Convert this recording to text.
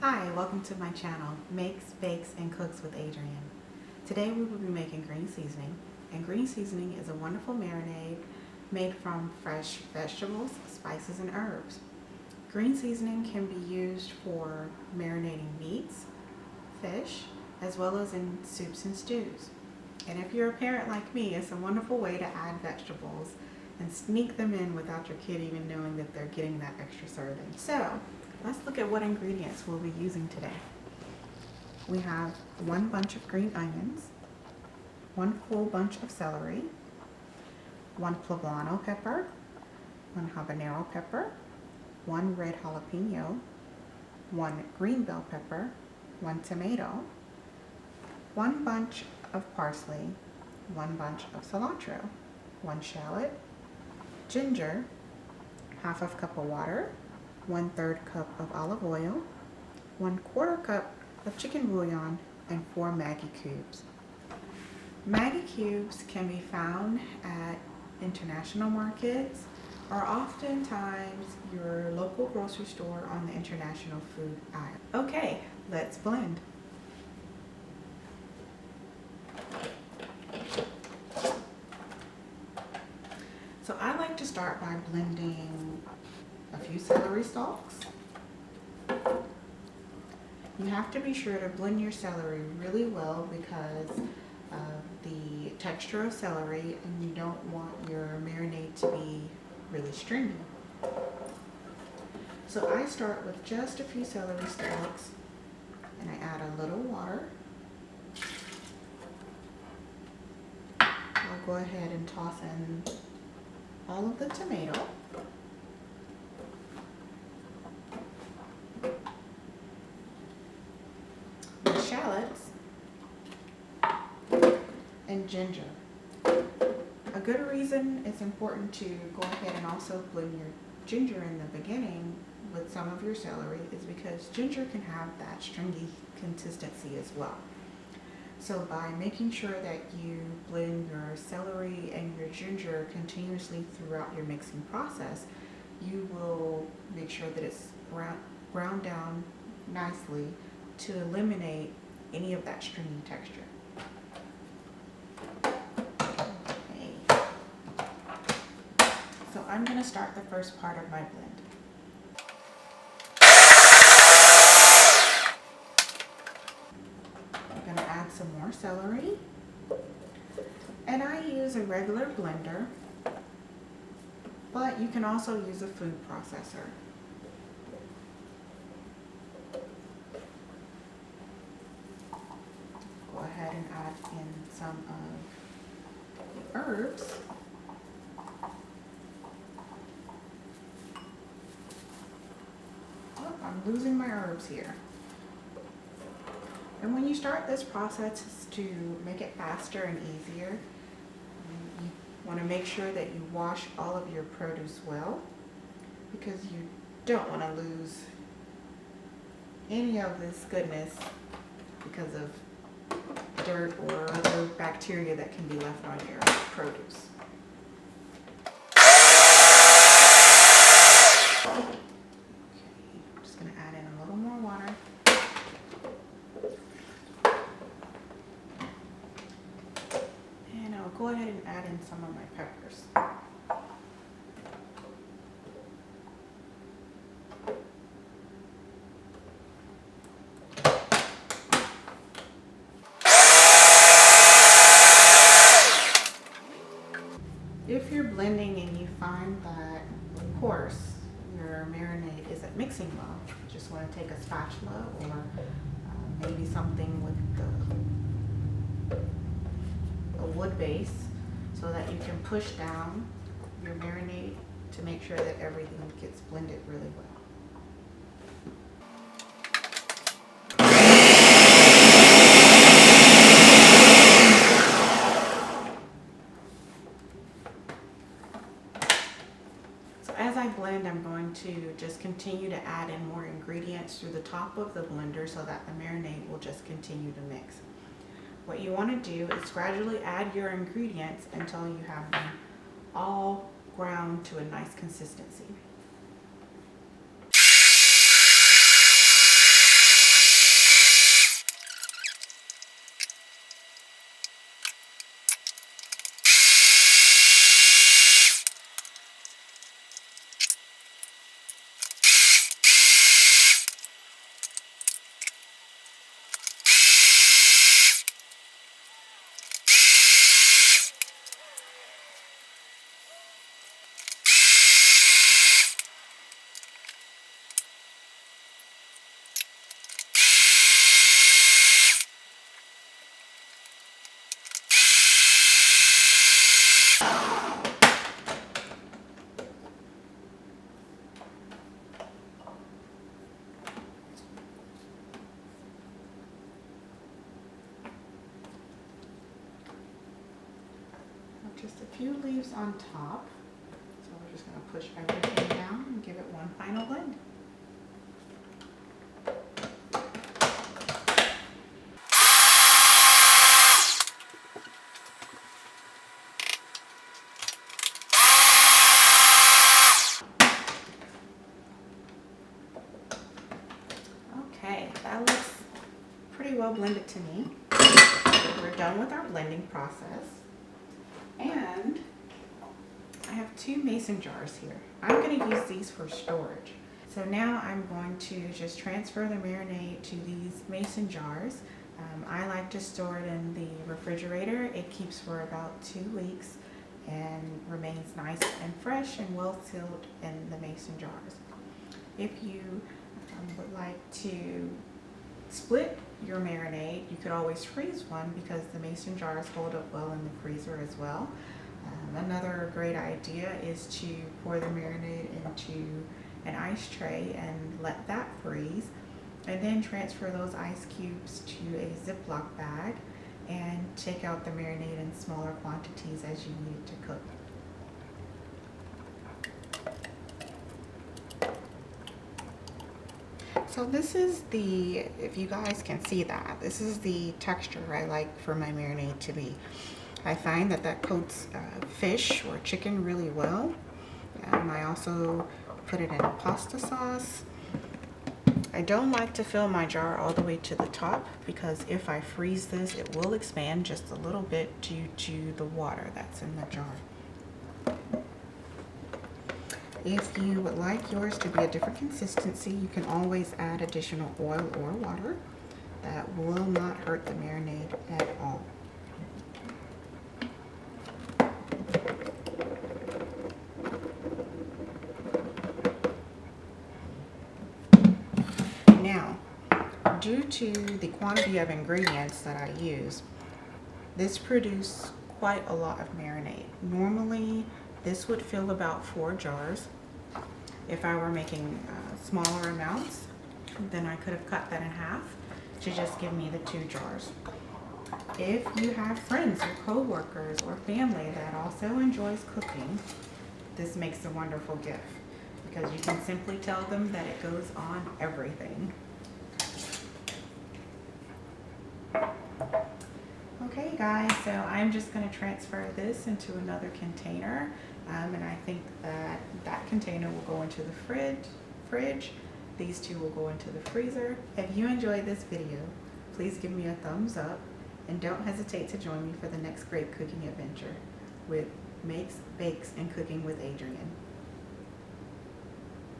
Hi, welcome to my channel, Makes, Bakes, and Cooks with Adrienne. Today we will be making green seasoning, and green seasoning is a wonderful marinade made from fresh vegetables, spices, and herbs. Green seasoning can be used for marinating meats, fish, as well as in soups and stews. And if you're a parent like me, it's a wonderful way to add vegetables and sneak them in without your kid even knowing that they're getting that extra serving. So, let's look at what ingredients we'll be using today. We have 1 bunch of green onions, 1 full bunch of celery, 1 poblano pepper, 1 habanero pepper, 1 red jalapeno, 1 green bell pepper, 1 tomato, 1 bunch of parsley, 1 bunch of cilantro, 1 shallot, ginger, half a cup of water, 1/3 cup of olive oil, 1/4 cup of chicken bouillon, and 4 Maggi cubes. Maggi cubes can be found at international markets or oftentimes your local grocery store on the international food aisle. Okay, let's blend. So I like to start by blending a few celery stalks. You have to be sure to blend your celery really well because of the texture of celery, and you don't want your marinade to be really stringy. So I start with just a few celery stalks and I add a little water. I'll go ahead and toss in all of the tomato. The shallots and ginger. A good reason it's important to go ahead and also blend your ginger in the beginning with some of your celery is because ginger can have that stringy consistency as well. So by making sure that you blend your celery and your ginger continuously throughout your mixing process, you will make sure that it's ground down nicely to eliminate any of that stringy texture. Okay. So I'm going to start the first part of my blend. I'm going to add some more celery, and I use a regular blender, but you can also use a food processor. Go ahead and add in some of the herbs. Oh, I'm losing my herbs here. And when you start this process to make it faster and easier, you want to make sure that you wash all of your produce well, because you don't want to lose any of this goodness because of dirt or other bacteria that can be left on your produce. Okay, I'm just going to add in a little more water. And I'll go ahead and add in some of my peppers. If you're blending and you find that, of course, your marinade isn't mixing well, you just want to take a spatula or maybe something with a wood base so that you can push down your marinade to make sure that everything gets blended really well. As I blend, I'm going to just continue to add in more ingredients through the top of the blender so that the marinade will just continue to mix. What you want to do is gradually add your ingredients until you have them all ground to a nice consistency. few leaves on top. So we're just going to push everything down and give it one final blend. Okay, that looks pretty well blended to me. We're done with our blending process. And I have 2 mason jars here. I'm going to use these for storage. So now I'm going to just transfer the marinade to these mason jars. I like to store it in the refrigerator. It keeps for about 2 weeks and remains nice and fresh and well sealed in the mason jars. If you would like to split your marinade, you could always freeze one because the mason jars hold up well in the freezer as well. Another great idea is to pour the marinade into an ice tray and let that freeze, and then transfer those ice cubes to a Ziploc bag and take out the marinade in smaller quantities as you need it to cook. So this is the, if you guys can see that, this is the texture I like for my marinade to be. I find that that coats fish or chicken really well. I also put it in a pasta sauce. I don't like to fill my jar all the way to the top because if I freeze this, it will expand just a little bit due to the water that's in the jar. If you would like yours to be a different consistency, you can always add additional oil or water. That will not hurt the marinade at all. Now, due to the quantity of ingredients that I use, this produced quite a lot of marinade. Normally, this would fill about 4 jars. If I were making smaller amounts, then I could have cut that in half to just give me the 2 jars. If you have friends or co-workers or family that also enjoys cooking, this makes a wonderful gift because you can simply tell them that it goes on everything. Okay guys, so I'm just going to transfer this into another container, and I think that that container will go into the fridge. These 2 will go into the freezer. If you enjoyed this video, please give me a thumbs up and don't hesitate to join me for the next great cooking adventure with Makes, Bakes, and Cooking with Adrienne.